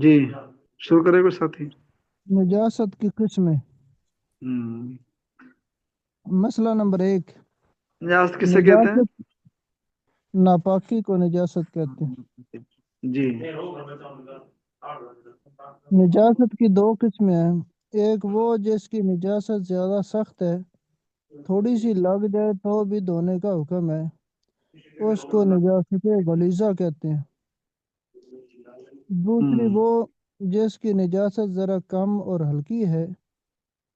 جی شروع کرے کوئی ساتھی؟ نجاست کی قسمیں۔ ہم، مسئلہ نمبر 1، نجاست کسے کہتے ہیں؟ نجاست ناپاکی کو نجاست کہتے ہیں۔ جی نجاست کی دو قسمیں ہیں، ایک وہ جس کی نجاست زیادہ سخت ہے، تھوڑی سی لگ جائے تو بھی دھونے کا حکم ہے، اس کو نجاست غلیظہ کہتے ہیں۔ دوسری ہم، وہ جس کی نجاست ذرا کم اور ہلکی ہے،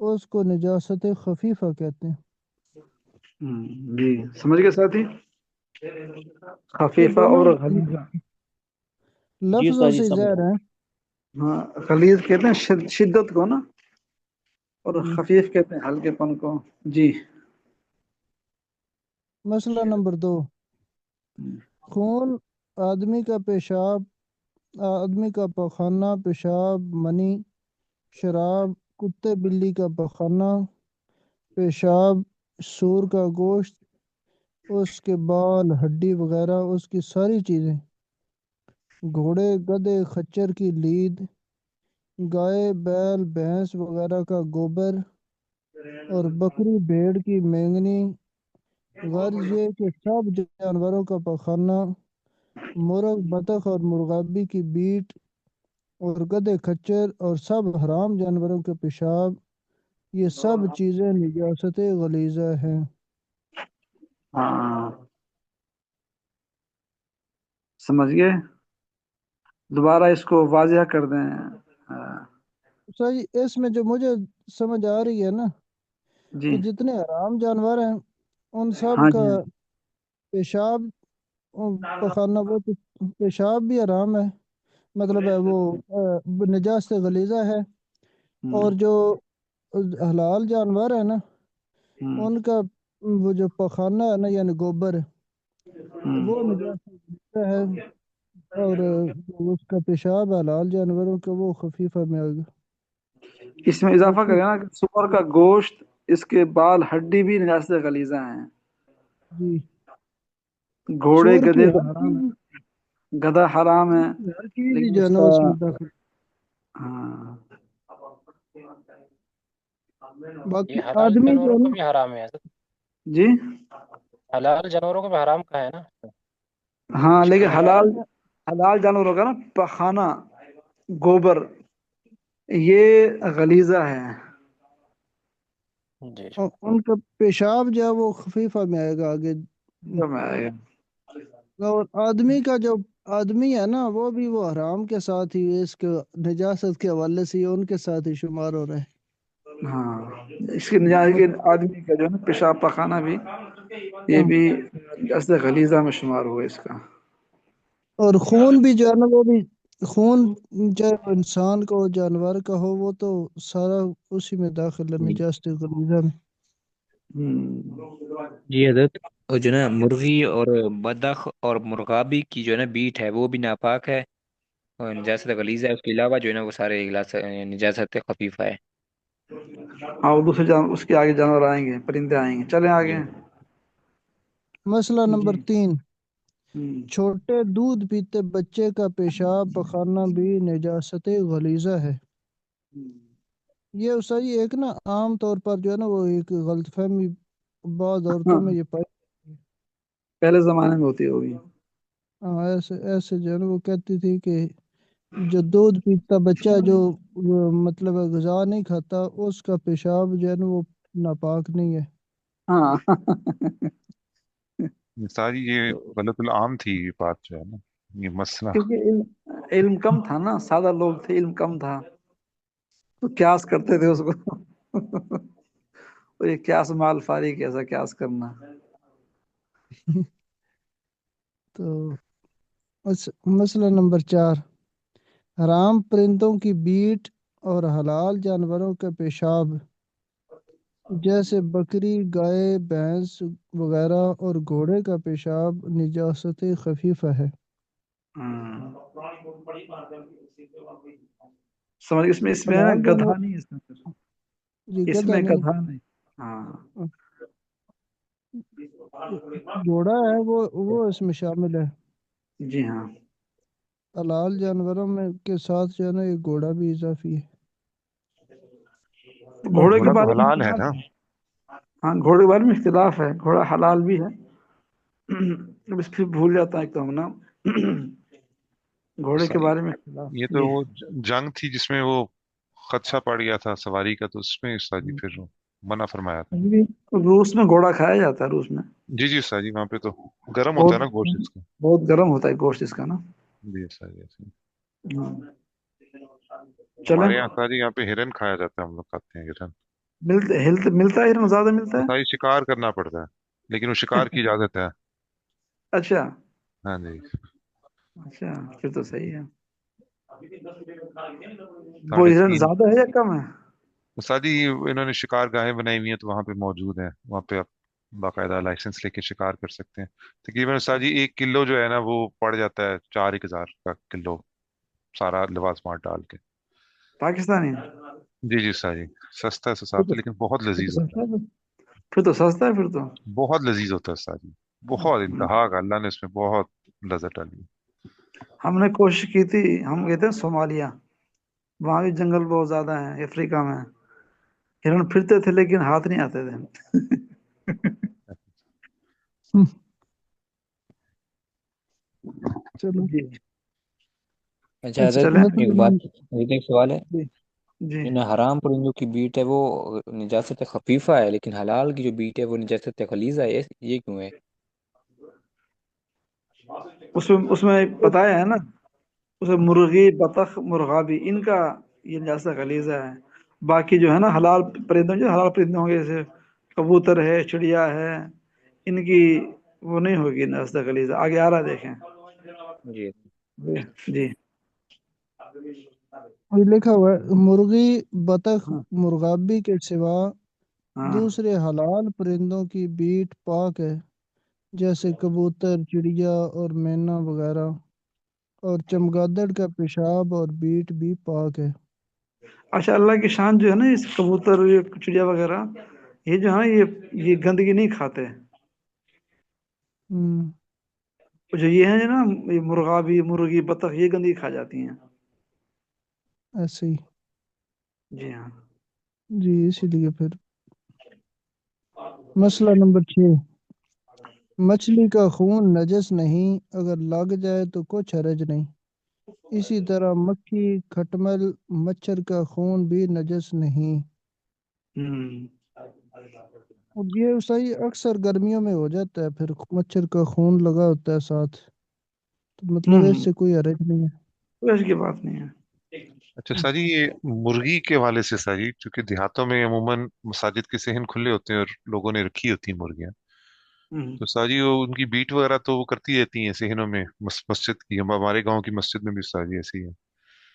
اس کو نجاست خفیفہ کہتے ہیں۔ جی سمجھ گئے ساتھی؟ یہ خفیفہ دونوں اور غلیظہ۔ جی لفظوں استاد جی سے سمجھ ظاہر گیا۔ ہیں۔ ہاں غلیظ کہتے ہیں شدت کو نا، اور جی، خفیف کہتے ہیں ہلکے پن کو۔ جی مسئلہ نمبر 2، خون، آدمی کا پیشاب، آدمی کا پخانہ، پیشاب، منی، شراب، کتے بلی کا پخانہ، پیشاب، سور کا گوشت، اس کے بال، ہڈی وغیرہ، اس کی ساری چیزیں، گھوڑے، گدھے، خچر کی لید، گائے، بیل، بھینس وغیرہ کا گوبر، اور بکری بھیڑ کی مینگنی، غرض یہ کہ سب جانوروں کا پخانہ، مرغ، بطخ اور مرغابی کی بیٹ، اور گدھے، کھچر اور سب حرام جانوروں کے پیشاب، یہ سب چیزیں نجاست غلیظہ ہیں۔ ہاں سمجھ گئے؟ دوبارہ اس کو واضح کر دیں۔ صحیح، اس میں جو مجھے سمجھ آ رہی ہے نا، جی کہ جتنے حرام جانور ہیں ان سب ہاں کا جی پیشاب، پخانا، وہ پیشاب بھی حرام ہے، مطلب ہے وہ نجاست غلیظہ ہے، اور جو حلال جانور ہے نا ان کا وہ جو پخانہ ہے نا یعنی گوبر، وہ نجاست غلیظہ ہے، اور اس کا پیشاب حلال جانوروں کا وہ خفیفہ میں آ گیا۔ اس میں اضافہ باقی کریں نا کہ سور کا گوشت، اس کے بال، ہڈی بھی نجاست غلیظہ ہیں۔ جی، گھوڑے سور کی گدھے تو ہر حرام چیز، ہے، گدھا حرام ہے، ہر چیز ہی لیکن جو ہے اس نا کا اس میں داخل۔ ہاں باقی یہ حلال آدمی جو جانوروں ہے کو نا، بھی حرام ہے حضرت، جی حلال جانوروں کو بھی حرام کا ہے نا۔ ہاں لیکن حلال حلال حلال جانوروں کا نا پخانہ، گوبر، یہ غلیظہ ہے۔ جی ان کا پیشاب جو ہے وہ خفیفہ میں آئے گا آگے۔ جو میں آئے گا۔ اور آدمی کا جو آدمی ہے نا وہ بھی وہ حرام کے ساتھ ہی اس کے نجاست کے حوالے سے ان کے ساتھ ہی شمار ہو رہا ہے۔ ہاں اس کی نجات کے آدمی کا جو ہے نا پیشاب پخانہ بھی، یہ بھی اصل غلیظہ میں شمار ہوا اس کا۔ اور خون بھی جو ہے نا وہ بھی، خون چاہے وہ انسان کا ہو جانور کا ہو وہ تو سارا اسی میں داخل ہے، نجاست غلیظہ میں۔ جی حضرت، اور جو ہے نا مرغی اور بطخ اور مرغابی کی جو ہے نا بیٹ ہے وہ بھی ناپاک ہے اور نجاست غلیظ ہے، اس کے علاوہ جو ہے نا وہ سارے نجاست خفیفہ ہے۔ ہاں وہ دوسرے اس کے آگے جانور آئیں گے، پرندے آئیں گے، چلیں آگے۔ جی مسئلہ نمبر جی 3، ہم، چھوٹے دودھ پیتے بچے کا پیشاب پخانا بھی نجاست غلیظہ ہے۔ یہ صحیح ایک نا عام طور پر جو ہے نا وہ ایک غلط فہمی بعض عورتوں ہاں میں یہ پائی۔ پہلے زمانے میں ہوتی ہوگی۔ ہاں، ایسے ایسے جو ہے نا وہ کہتی تھی کہ جو دودھ پیتا بچہ جو وہ مطلب ہے غذا نہیں کھاتا اس کا پیشاب جو ہے نا وہ ناپاک نہیں ہے۔ ہاں یہ ساری یہ تو غلط العام تھی یہ بات جو ہے نا، یہ مسئلہ۔ کیونکہ علم کم تھا نا، سادہ لوگ تھے، علم کم تھا تو قیاس کرتے تھے اس کو اور یہ قیاس مال فاری کیسا قیاس کرنا۔ تو مسئلہ نمبر 4، حرام پرندوں کی بیٹ اور حلال جانوروں کا پیشاب جیسے بکری، گائے، بھینس وغیرہ اور گھوڑے کا پیشاب نجاست خفیفہ ہے۔ ہاں سمجھ، اس میں ہے نا حلال گدھا جانور، نہیں، جی اس گدھا میں نہیں، گدھا نہیں۔ ہاں گھوڑا ہے وہ اس میں شامل ہے۔ جی ہاں، حلال جانوروں میں کے ساتھ جو ہے نا یہ گھوڑا بھی اضافی ہے۔ تو گھوڑے کے گھوڑا تو بارے میں حلال ہے اختلاف نا؟ ہے۔ ہاں، گھوڑے کے بارے میں اختلاف ہے، گھوڑا حلال بھی ہے۔ اب اس پہ بھول جاتا ہے ایک تو ہم نا گھوڑے کے صحیح، بارے میں اختلاف۔ یہ تو جی وہ جنگ تھی جس میں وہ خدشہ پڑ گیا تھا سواری کا، تو اس میں استاد جی پھر منع فرمایا تھا۔ جی، روس میں گھوڑا کھایا جاتا ہے، روس میں جی جی استاد جی، وہاں پہ تو گرم ہوتا ہے بہت نا گوشت اس کا۔ بہت گرم ہوتا ہے گوشت اس کا نا۔ جی استاد جی ایسے ہی۔ ہاں، چلیں، ہمارے یہاں استاد جی یہاں پہ ہرن کھایا جاتا ہے، ہم لوگ کھاتے ہیں ہرن۔ ملتا ہے، ہرن زیادہ ملتا استاد ہے۔ جی شکار کرنا پڑتا ہے، لیکن وہ شکار کی اجازت ہے۔ اچھا ہاں جی، اچھا، پھر تو صحیح ہے۔ وہ ساڑھے ہرن تین زیادہ ہے یا کم ہے؟ استاد جی انہوں نے شکار گاہیں بنائی ہوئی ہیں، تو وہاں پہ موجود ہیں، وہاں پہ آپ باقاعدہ لائسنس لے کے شکار کر سکتے ہیں۔ تقریباً استاد جی 1 کلو جو ہے نا وہ پڑ جاتا ہے 4,000 کا کلو، سارا لباس مار ڈال کے۔ پاکستانی؟ جی جی استاد جی، سستا ہے پھر سستا، تو لیکن بہت پھر تو لذیذ ہوتا سستا ہے، پھر تو سستا ہے پھر تو۔ ہے، بہت لذیذ ہوتا ہے استاد جی، بہت انتہا کا، اللہ نے اس میں بہت لذت ڈالی ہے۔ ہم نے کوشش کی تھی، ہم گئے تھے صومالیہ، وہاں بھی جنگل بہت زیادہ ہیں، افریقہ میں ہرن پھرتے تھے لیکن ہاتھ نہیں آتے تھے۔ ہم، چلو اچھا اچھا حضرت چلیں، ایک مثلاً بات، حضرت ایک سوال ہے، جی جی۔ جو نا حرام پرندوں کی بیٹ ہے وہ نجاست خفیفہ ہے، لیکن حلال کی جو بیٹ ہے وہ نجاست غلیظہ ہے، یہ کیوں ہے؟ اس میں بتایا ہے نا، اس میں مرغی، بطخ، مرغابی، ان کا یہ جیسا غلیظہ ہے۔ باقی جو ہے نا حلال پرندوں، جو حلال پرندے ہوں گے جیسے کبوتر ہے، چڑیا ہے، ان کی وہ نہیں ہوگی نسل غلیظہ۔ آگے آ رہا دیکھیں۔ جی جی یہ لکھا ہوا ہے مرغی بطخ ہاں مرغابی کے سوا ہاں، دوسرے حلال پرندوں کی بیٹ پاک ہے، جیسے کبوتر چڑیا اور مینا وغیرہ، اور چمگادڑ کا پیشاب اور بیٹ بھی پاک ہے۔ اچھا، اللہ کی شان جو ہے نا، اس کبوتر، یہ چڑیا وغیرہ، یہ جو ہے نا، یہ گندگی نہیں کھاتے۔ ہم، جو یہ ہے نا، یہ مرغابی، مرغی، بطخ، یہ گندگی کھا جاتی ہیں۔ ایسے ہی، جی ہاں۔ جی اسی لیے پھر مسئلہ نمبر 6، مچھلی کا خون نجس نہیں، اگر لگ جائے تو کچھ حرج نہیں۔ اسی طرح مکھی، کھٹمل، مچھر کا خون بھی نجس نہیں۔ ہوں، اور یہ صحیح اکثر گرمیوں میں ہو جاتا ہے، پھر مچھر کا خون لگا ہوتا ہے ساتھ، تو مطلب اس سے کوئی حرج نہیں ہے۔ کوئی ایسی بات نہیں ہے۔ اچھا استاد جی، یہ مرغی کے حوالے سے استاد جی، چونکہ دیہاتوں میں عموماً مساجد کے صحن کھلے ہوتے ہیں اور لوگوں نے رکھی ہوتی ہیں مرغیاں، ہوں، تو استاد جی وہ ان کی بیٹ وغیرہ تو وہ کرتی رہتی ہیں صحنوں میں، مسجد کی، ہمارے گاؤں کی مسجد میں بھی استاد جی ایسی ہے۔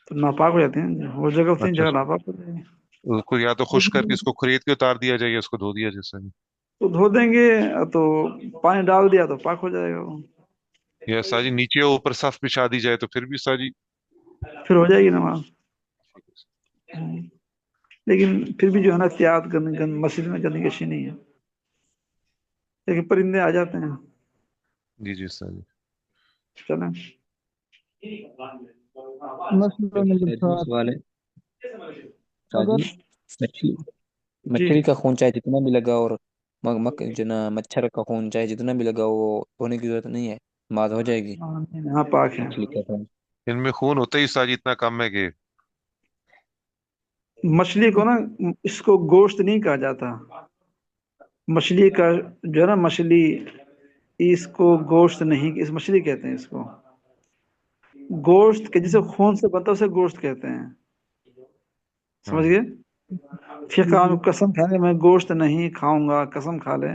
تو ناپاک ہو جاتے ہیں، وہ جگہ تین اچھا، جگہ ناپاک ہو جائیں گے۔ اس کو یا تو خشک کر کے اس کو خرید کے اتار دیا جائے یا اس کو دھو دیا جائے استاد جی، تو دھو دیں گے، تو پانی ڈال دیا تو پاک ہو جائے گا وہ، یا استاد جی نیچے اوپر صف بچھا دی جائے تو پھر بھی استاد جی پھر ہو جائے گی نماز۔ ٹھیک ہے۔ لیکن پھر بھی جو ہے نا، احتیاط مسجد میں گندگی اچھی نہیں ہے، لیکن پرندے آ جاتے ہیں۔ جی جی استاد جی، چلیں، مسئلہ نمبر ایک 7، سوال ہے اگر جی، مچھلی جی مچھلی کا خون چاہے جتنا بھی لگا، اور جو نا مچھر کا خون چاہے جتنا بھی لگا، وہ دھونے کی ضرورت نہیں ہے، نماز ہو جائے گی ہاں پاک ہے۔ مچھلی کا خون؟ ان میں خون ہوتا ہی استاد جی اتنا کم ہے کہ مچھلی کو نا، اس کو گوشت نہیں کہا جاتا، مچھلی کا جو ہے نا، مچھلی، اس کو گوشت نہیں، اس مچھلی کہتے ہیں اس کو، گوشت کے جسے خون سے بنتا ہے اسے گوشت کہتے ہیں، سمجھ ہوں، گئے؟ فقہ جی میں قسم کھانے میں گوشت نہیں کھاؤں گا، قسم کھا لے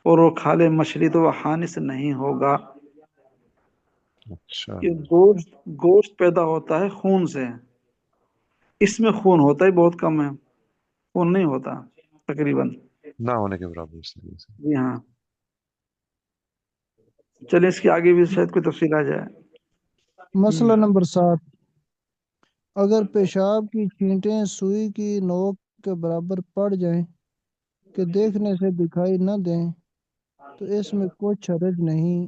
اور وہ کھا لے مچھلی، تو وہ حانث نہیں ہوگا۔ اچھا یہ گوشت پیدا ہوتا ہے خون سے، اس میں خون ہوتا ہے بہت کم ہے، خون نہیں ہوتا تقریباً۔ نہ ہونے کے برابر استاد جی۔ جی ہاں، چلے اس کی آگے بھی شاید کوئی تفصیل آ جائے۔ مسئلہ نمبر 7، اگر پیشاب کی چھینٹیں سوئی کی نوک کے برابر پڑ جائیں کہ دیکھنے سے دکھائی نہ دیں، تو اس میں کچھ حرج نہیں،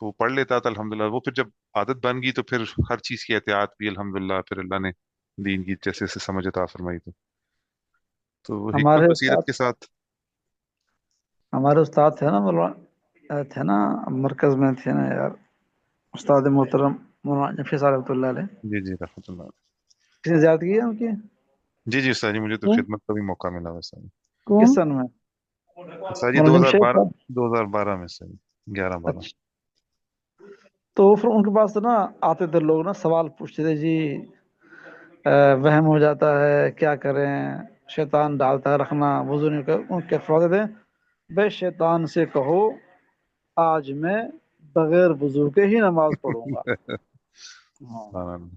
تو وہ پڑھ لیتا تھا الحمدللہ. وہ پھر جب عادت بن گئی تو پھر ہر چیز کی احتیاط بھی الحمدللہ پھر اللہ نے دین کی جیسے جیسے سمجھ عطا فرمائی. تو وہ حکمت ہمارے بصیرت استاد کے ساتھ. ہمارے استاد تھے نا مولانا، تھے نا مرکز میں تھے نا یار، استاد محترم مولانا جمشید صاحب رحمۃ اللہ علیہ. جی جی رحمۃ اللہ. کسی نے زیارت کی ہے ان کی؟ جی جی استاد جی مجھے تو کون خدمت کا بھی موقع ملا ویسا. کس کون سن میں؟ استاد جی مولانا جمشید 2012 صاحب. 2012 میں سے 11-12. اچھا، تو پھر ان کے پاس نا آتے تھے لوگ نا، سوال پوچھتے تھے جی وہم ہو جاتا ہے کیا کریں، شیطان ڈالتا ہے رکھنا وضو نہیں کر. ان کے فرماتے تھے بے شیطان سے کہو آج میں بغیر وضو کے ہی نماز پڑھوں گا. ہاں، سبحان اللہ.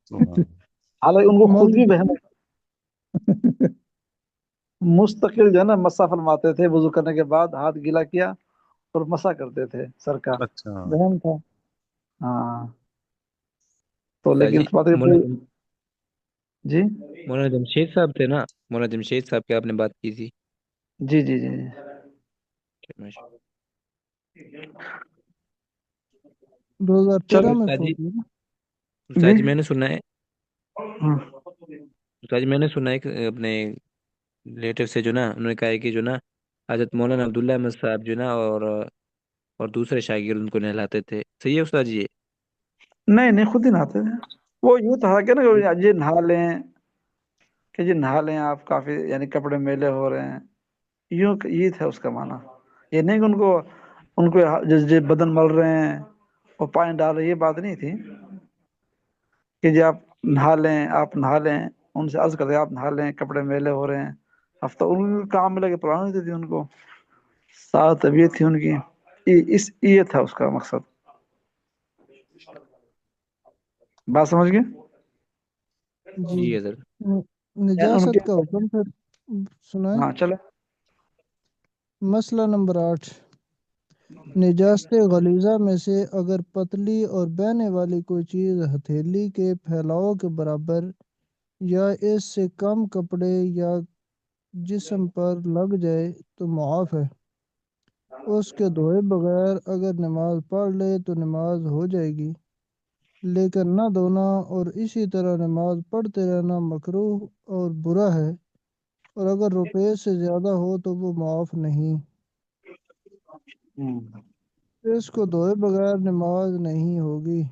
سبحان اللہ. حالانکہ ان کو خود بھی مولوی وہم مستقل جو ہے نا مسا فرماتے تھے، وضو کرنے کے بعد ہاتھ گیلا کیا اور مسا کرتے تھے سر کا، اچھا. وہم تھا. ہاں، تو استاد لیکن جی اس بات کی کوئی. جی مولانا جمشید صاحب تھے نا، مولانا جمشید صاحب کی آپ نے بات کی تھی. جی جی جی جی. دو ہزار چلو تیرہ میں استاد جی، فوت ہوئی نا؟ استاد جی. جی میں نے سنا ہے، ہاں. استاد جی میں نے سنا ہے کہ اپنے ریلیٹو سے جو نا انہوں نے کہا ہے کہ جو نا حضرت مولانا عبداللہ احمد صاحب جو نا اور دوسرے شاگرد ان کو نہلاتے تھے. صحیح ہے استاد جی یہ؟ نہیں نہیں، خود ہی نہاتے تھے. وہ یوں تھا کہ نا جی نہا لیں، کہ جی نہا لیں آپ، کافی یعنی کپڑے میلے ہو رہے ہیں، یوں یہ تھا اس کا معنی. یہ نہیں کہ ان کو جس بدن مل رہے ہیں اور پانی ڈال رہے، یہ بات نہیں تھی کہ جی آپ نہا لیں، آپ نہا لیں. ان سے عرض کرتے آپ نہا لیں، کپڑے میلے ہو رہے ہیں. ہفتہ ان کام میں لگے پڑھانے دیتی تھی ان کو، ساتھ طبیعت تھی ان کی. یہ تھا اس کا مقصد. بات سمجھ گئے؟ جی. جی حضرت. ان کے نجاست کا حکم پھر سنائیں. ہاں چلے. مسئلہ نمبر 8، نجاست غلیظہ میں سے اگر پتلی اور بہنے والی کوئی چیز ہتھیلی کے پھیلاؤ کے برابر یا اس سے کم کپڑے یا جسم پر لگ جائے تو معاف ہے. اس کے دھوئے بغیر اگر نماز پڑھ لے تو نماز ہو جائے گی، لیکن نہ دھونا اور اسی طرح نماز پڑھتے رہنا مکروہ اور برا ہے، اور اگر روپے سے زیادہ ہو تو وہ معاف نہیں. اس کو دھوئے بغیر نماز نہیں ہوگی.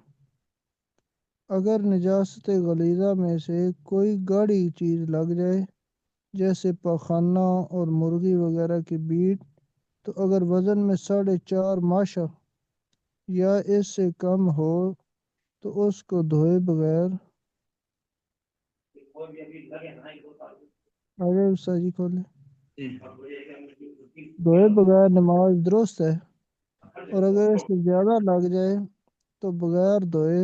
اگر نجاست غلیظہ میں سے کوئی گاڑی چیز لگ جائے جیسے پخانہ اور مرغی وغیرہ کی بیٹ، تو اگر وزن میں 4.5 ماشا یا اس سے کم ہو تو اس کو دھوئے بغیر آگے جی کھولے دھوئے بغیر نماز درست ہے، اور اگر اس سے زیادہ لگ جائے تو بغیر دھوئے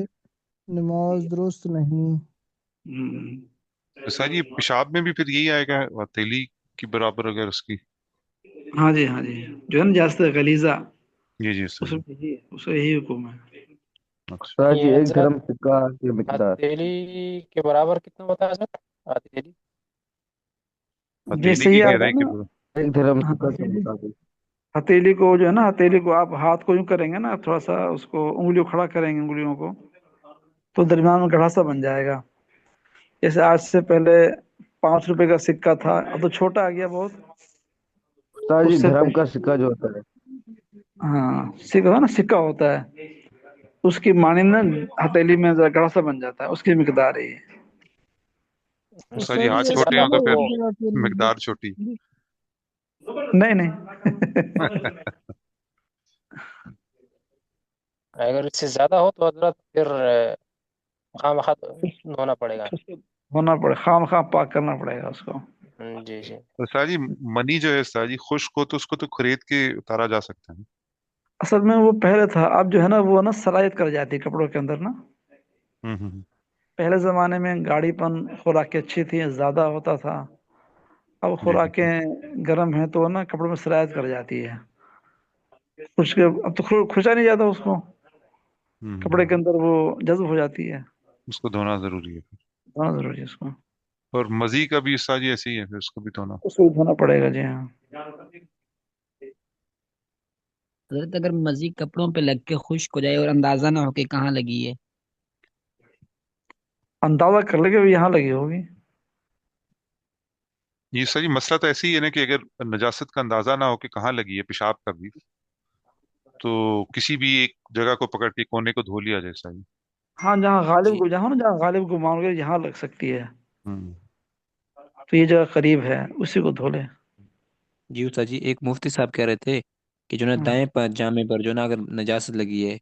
نماز درست نہیں. استاد جی پیشاب میں بھی پھر یہی آئے گا ہتھیلی کی برابر اگر اس کی. ہاں جی ہاں جی، جو ہے نا جاست غلیظہ، جی جی استاد جی. اس میں یہی حکم ہے. اچھا. استاد جی یہ 1 حضرت دھرم سکہ کی مقدار. ہتھیلی کے برابر کتنا ہوتا ہے حضرت؟ ہتھیلی جیسے ہتھیلی ہی کی آ کہہ رہے رہا ہیں ہے کہ نا. 1 دھرم ہاں، سکہ کے مطابق. ہتھیلی کو جو ہے نا، ہتھیلی کو آپ ہاتھ کو یوں کریں گے نا، تھوڑا سا اس کو انگلیوں کھڑا کریں گے انگلیوں کو، تو درمیان میں گڑھا سا بن جائے گا. جیسے آج سے پہلے 5 روپے کا سکہ تھا، اب تو چھوٹا آ گیا بہت. استاد جی اس سے دھرم کا پہلے سکہ جو ہوتا ہے. ہاں سکہ ہے نا، سکہ ہوتا ہے، اس کی مانند نا ہتھیلی میں ذرا گڑھا سا بن جاتا ہے، اس کی مقدار ہے یہ. استاد جی استاد ہاتھ جی سے چھوٹے زیادہ ہوں ایسا تو ہو نہیں تو پھر ہے کہ آپ یہ مقدار چھوٹی. نہیں نہیں. اگر اس سے زیادہ ہو تو حضرت پھر خواہ دھونا پڑے گا. ہونا پڑے، خام خام پاک کرنا پڑے گا اس کو. جی جی. استاد جی منی جو ہے استاد جی خشک ہو تو اس کو تو خرید کے اتارا جا سکتا ہے. اصل میں وہ پہلے تھا، اب جو ہے نا وہ نا صلاحیت کر جاتی ہے کپڑوں کے اندر نا. ہوں. پہلے زمانے میں گاڑی پن خوراکیں اچھی تھی، زیادہ ہوتا تھا. اب جی جی. خوراکیں گرم ہیں تو نا کپڑوں میں صلاحیت کر جاتی ہے. خشک اب تو کھچا نہیں جاتا اس کو، کپڑے کے ہوں. اندر وہ جذب ہو جاتی ہے. اس کو دھونا ضروری ہے. دھونا ضروری ہے اس کو. اور مزی کا بھی استاد جی ایسے ہی ہے پھر اس کو بھی دھونا. اس کو دھونا پڑے گا. جی ہاں. حضرت اگر مزید کپڑوں پہ لگ کے خشک ہو جائے اور اندازہ نہ ہو کہ کہاں لگی ہے؟ اندازہ کر لے کہ وہ یہاں لگی ہوگی. یہ صحیح مسئلہ تو ایسے ہی ہے نا کہ اگر نجاست کا اندازہ نہ ہو کہ کہاں لگی ہے، پیشاب کا بھی، تو کسی بھی ایک جگہ کو پکڑ کے کونے کو دھو لیا جائے. صحیح. ہاں جہاں غالب جی کو جہاں نا جہاں غالب کو مان گے یہاں لگ سکتی ہے، ہوں تو یہ جگہ قریب ہے اسی کو دھو لے. جی استاد جی، ایک مفتی صاحب کہہ رہے تھے کہ جو نا ہاں. دائیں جامے پر جو نا اگر نجاست لگی ہے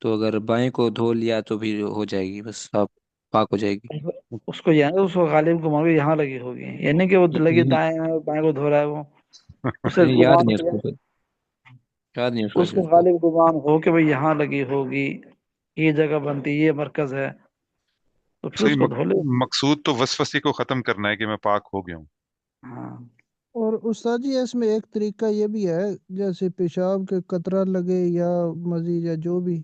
تو اگر بائیں کو دھو لیا تو پھر ہو جائے گی، بس صاف پاک ہو جائے گی. اس کو یہ ہے اس کو غالب کو مان گے یہاں لگی ہوگی، یعنی کہ وہ لگی نہیں دائیں میں بائیں کو دھو رہا ہے وہ، اسے نہیں، یاد گمان نہیں اس ہو کو جائے، پھر، یاد نہیں اس کو اس پھر کو اس کو. غالب گمان ہو کہ بھئی یہاں لگی ہوگی، یہ جگہ بنتی، یہ مرکز ہے، تو پھر اس صحیح. کو دھو لے. مقصود تو وسوسے کو ختم کرنا ہے کہ میں پاک ہو گیا ہوں. ہاں. اور استاد جی اس میں ایک طریقہ یہ بھی ہے، جیسے پیشاب کے قطرہ لگے یا مزید یا جو بھی،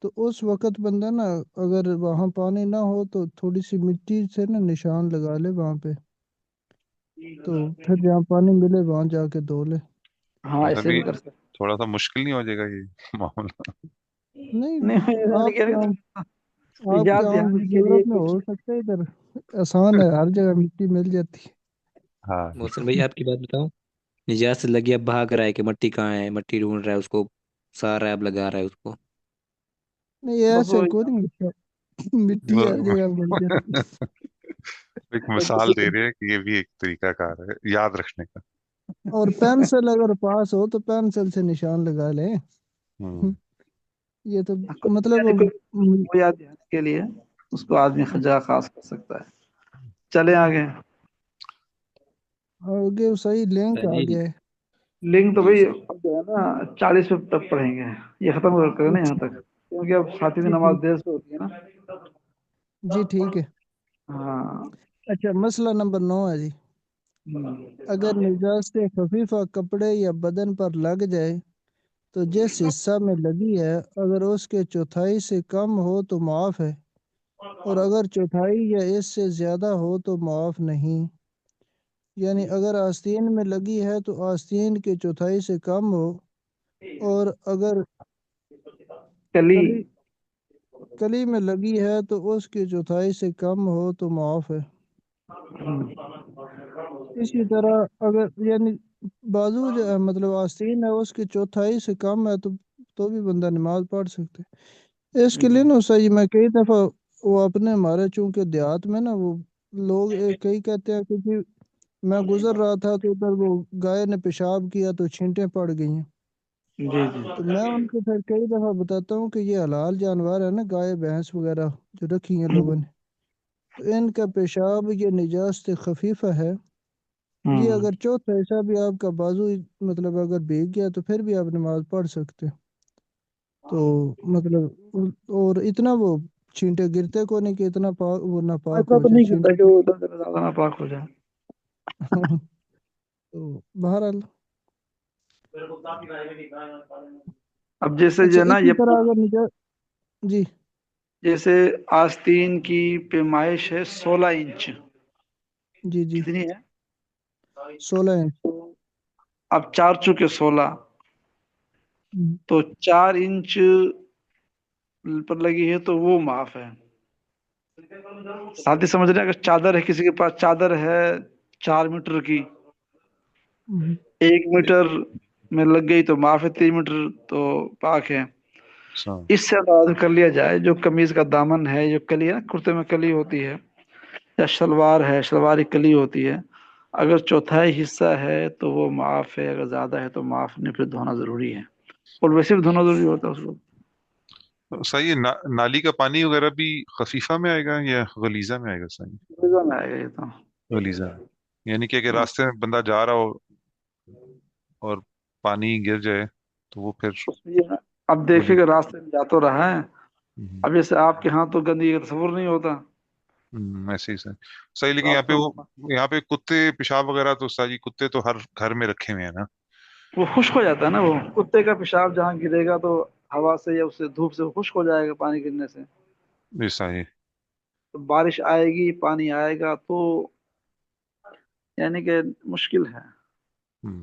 تو اس وقت بندہ نا اگر وہاں پانی نہ ہو تو تھوڑی سی مٹی سے نا نشان لگا لے وہاں پہ، تو پھر جہاں پانی ملے وہاں جا کے دھو لے. ہاں مگر ایسے بھی بھی کر سکتے. تھوڑا سا مشکل نہیں ہو جائے گا یہ معاملہ؟ نہیں، نہیں یعنی آپ کہ کے عام نجات دہانی کے لیے ضرورت میں کچھ. ہو سکتا ہے ادھر آسان ہے، ہر جگہ مٹی مل جاتی ہے. ہاں. محسن بھائی آپ کی بات بتاؤں، نجاست لگی اب بھاگ رہا ہے کہ مٹی کہاں ہے، مٹی ڈھونڈ رہا ہے اس کو، سارا ہے اب لگا رہا ہے اس کو. نہیں بس ایسے وہ کوئی نہیں مٹی ہر وہ- جگہ مل جاتی ہے. ایک مثال دے رہے ہیں کہ یہ بھی ایک طریقہ کار ہے یاد رکھنے کا. اور پینسل اگر پاس ہو تو پینسل سے نشان لگا لیں. ہوں یہ تو مطلب یعنی کوئی یاد دہانی کے لیے اس کو آدمی جگہ خاص کر سکتا ہے. چلے آگے. آگے صحیح لنک آ جی گیا ہے. لنک تو جی بھائی سر. اب جو ہے نا 40 پہ تک پڑھیں گے، یہ ختم کریں نا یہاں اچھا تک، کیونکہ اب ساتھی کی جی نماز ٹھیک، دیر سے ہوتی ہے نا. جی ٹھیک ہے. ہاں. اچھا مسئلہ نمبر 9 ہے جی. ہوں. اگر نجاست خفیفہ کپڑے یا بدن پر لگ جائے تو جس حصہ میں لگی ہے اگر اس کے چوتھائی سے کم ہو تو معاف ہے، اور اگر چوتھائی یا اس سے زیادہ ہو تو معاف نہیں. یعنی اگر آستین میں لگی ہے تو آستین کے چوتھائی سے کم ہو، اور اگر کلی. کلی کلی میں لگی ہے تو اس کی چوتھائی سے کم ہو تو معاف ہے. اسی طرح اگر یعنی بازو جو ہے مطلب آستین ہے اس کی چوتھائی سے کم ہے تو بھی بندہ نماز پڑھ سکتے. اس کے لیے نا صحیح میں کئی دفعہ وہ اپنے ہمارے چونکہ دیہات میں نا وہ لوگ کئی کہتے ہیں کہ جی میں گزر رہا تھا تو ادھر وہ گائے نے پیشاب کیا تو چھینٹیں پڑ گئی ہیں. جی جی. تو میں ان کو پھر کئی دفعہ بتاتا ہوں کہ یہ حلال جانور ہے نا، گائے بھینس وغیرہ جو رکھی ہیں لوگوں نے، تو ان کا پیشاب یہ نجاست خفیفہ ہے. یہ اگر چوتھا ایسا بھی آپ کا بازو مطلب اگر بھیگ گیا تو پھر بھی آپ نماز پڑھ سکتے. تو مطلب اور اتنا وہ چھینٹے گرتے کو نہیں کہ اتنا وہ ناپاک ایسا ہو تو جائے نہیں کرتا چھینٹے. کہ وہ ادھر سے زیادہ ناپاک ہو جائے. تو بہرحال اب جیسے جو اچھا ہے نا اسی یہ طرح اگر جی جیسے آستین کی پیمائش ہے 16 انچ. جی جی کتنی ہے؟ 16 انچ. اب 4 چکے 16، تو 4 انچ پر لگی ہے تو وہ معاف ہے. ساتھ ہی سمجھ رہے ہیں اگر چادر ہے، کسی کے پاس چادر ہے 4 میٹر کی، 1 میٹر میں لگ گئی تو معاف ہے، 3 میٹر تو پاک ہے. اچھا. اس سے اندازہ کر لیا جائے جو قمیض کا دامن ہے، جو کلی ہے نا، کرتے میں کلی ہوتی ہے، یا شلوار ہے، شلوار کی کلی ہوتی ہے، اگر چوتھائی حصہ ہے تو وہ معاف ہے، اگر زیادہ ہے تو معاف نہیں، پھر دھونا ضروری ہے، اور ویسے بھی دھونا ضروری ہوتا ہے اس کو. صحیح ہے. نالی کا پانی وغیرہ بھی خفیفہ میں آئے گا یا غلیظہ میں آئے گا؟ صحیح. غذا میں آئے گا یہ تو. غلیظہ میں، یعنی کہ اگر راستے میں بندہ جا رہا ہو اور پانی گر جائے تو وہ پھر اس میں یہ ہے، اب دیکھیے غلیظ. کہ راستے میں جا تو رہا ہے، ہم، اب جیسے آپ کے ہاں تو گندگی کا تصور نہیں ہوتا، ایسے ہی صحیح. صحیح. لیکن راستے یہاں پہ کتے پیشاب وغیرہ تو ساجی کتے تو ہر گھر میں رکھے ہوئے ہیں نا. وہ خشک ہو جاتا ہے نا، وہ کتے کا پیشاب جہاں گرے گا تو ہوا سے یا اس سے دھوپ سے وہ خشک ہو جائے گا پانی گرنے سے. جی صحیح. تو بارش آئے گی، پانی آئے گا تو یعنی کہ مشکل ہے. ہم،